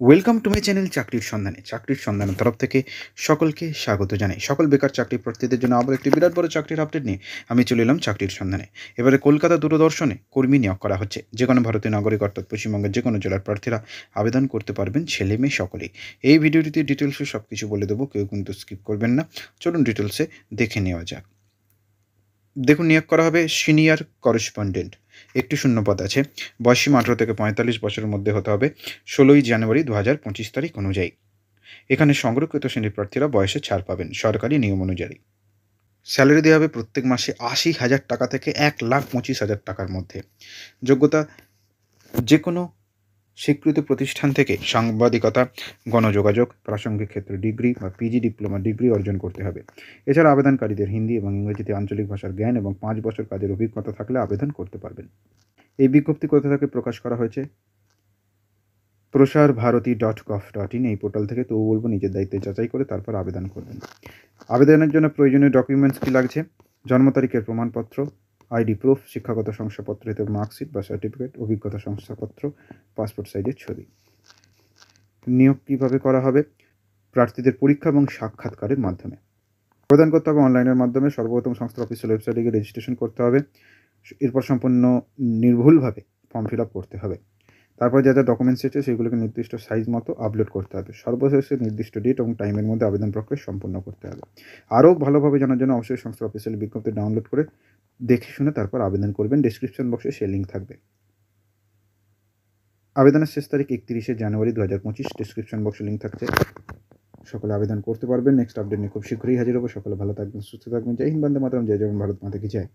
Welcome to my channel চাকরির সন্ধানের তরফ থেকে সকলকে স্বাগত জানাই। সকল বেকার চাকরি প্রার্থীদের জন্য আবার একটি বিরাট বড় চাকরির আপডেট নিয়ে আমি চলে এলাম চাকরির সন্ধানে। এবারে কলকাতা দূরদর্শনে কর্মী নিয়োগ করা হচ্ছে। যে কোনো ভারতীয় নাগরিক অর্থাৎ পশ্চিমবঙ্গের যে কোনো জেলার প্রার্থীরা আবেদন করতে পারবেন, ছেলে মেয়ে সকলেই। এই ভিডিওটিতে ডিটেলসে সব কিছু বলে দেবো, কেউ কিন্তু স্কিপ করবেন না। চলুন ডিটেলসে দেখে নেওয়া যাক। দেখুন, নিয়োগ করা হবে সিনিয়র করেসপন্ডেন্ট। একটি শূন্যপদ আছে। বয়সীমা 18 থেকে 45 বছরের মধ্যে হতে হবে। 16ই জানুয়ারি 2025 তারিখ অনুযায়ী। এখানে সংরক্ষিত শ্রেণীর প্রার্থীরা বয়সে ছাড় পাবেন সরকারি নিয়ম অনুযায়ী। স্যালারি দেওয়া হবে প্রত্যেক মাসে 80,000 টাকা থেকে 1,25,000 টাকার মধ্যে। যোগ্যতা যে কোনো স্বীকৃত প্রতিষ্ঠান থেকে সাংবাদিকতা, গণযোগাযোগ, প্রাসঙ্গিক ক্ষেত্রে ডিগ্রি বা পিজি ডিপ্লোমা ডিগ্রি অর্জন করতে হবে। এছাড়া আবেদনকারীদের হিন্দি এবং ইংরেজিতে আঞ্চলিক ভাষার জ্ঞান এবং 5 বছর কাজের অভিজ্ঞতা থাকলে আবেদন করতে পারবেন। এই বিজ্ঞপ্তি কোথা থেকে প্রকাশ করা হয়েছে? prosarbharati.gov.in এই পোর্টাল থেকে। তবু বলবো নিজের দায়িত্বে যাচাই করে তারপর আবেদন করবেন। আবেদনের জন্য প্রয়োজনীয় ডকুমেন্টস কী লাগছে? জন্ম তারিখের প্রমাণপত্র, আইডি প্রুফ, শিক্ষাগত শংসাপত্র হিসেবে মার্কশিট বা সার্টিফিকেট, অভিজ্ঞতা শংসাপত্র, পাসপোর্ট সাইজের ছবি। নিয়োগ কীভাবে করা হবে? প্রার্থীদের পরীক্ষা এবং সাক্ষাৎকারের মাধ্যমে আবেদন করতে হবে। অনলাইনের মাধ্যমে সর্বপ্রথম সংস্থার অফিসিয়াল ওয়েবসাইটে গিয়ে রেজিস্ট্রেশন করতে হবে। এরপর সম্পূর্ণ নির্ভুলভাবে ফর্ম ফিল আপ করতে হবে। তারপর যা যা ডকুমেন্টস আছে সেগুলোকে নির্দিষ্ট সাইজ মতো আপলোড করতে হবে। সর্বশেষে নির্দিষ্ট ডেট এবং টাইমের মধ্যে আবেদন প্রক্রিয়া সম্পন্ন করতে হবে। আরও ভালোভাবে জানার জন্য অবশ্যই সংস্থার অফিসিয়াল বিজ্ঞপ্তি ডাউনলোড করে দেখে শুনে তারপর আবেদন করবেন। ডেসক্রিপশন বক্সে সে লিঙ্ক থাকবে। আবেদনের শেষ তারিখ 31শে জানুয়ারি 2025। ডেসক্রিপশন বক্সে লিঙ্ক থাকছে, সকলে আবেদন করতে পারবেন। নেক্সট আপডেট নিয়ে খুব শীঘ্রই হাজির হবো। সকলে ভালো থাকবেন, সুস্থ থাকবেন। জয় হিন্দ, বন্দে মাতরম, জয় জগন, ভারত মাতা কি জয়।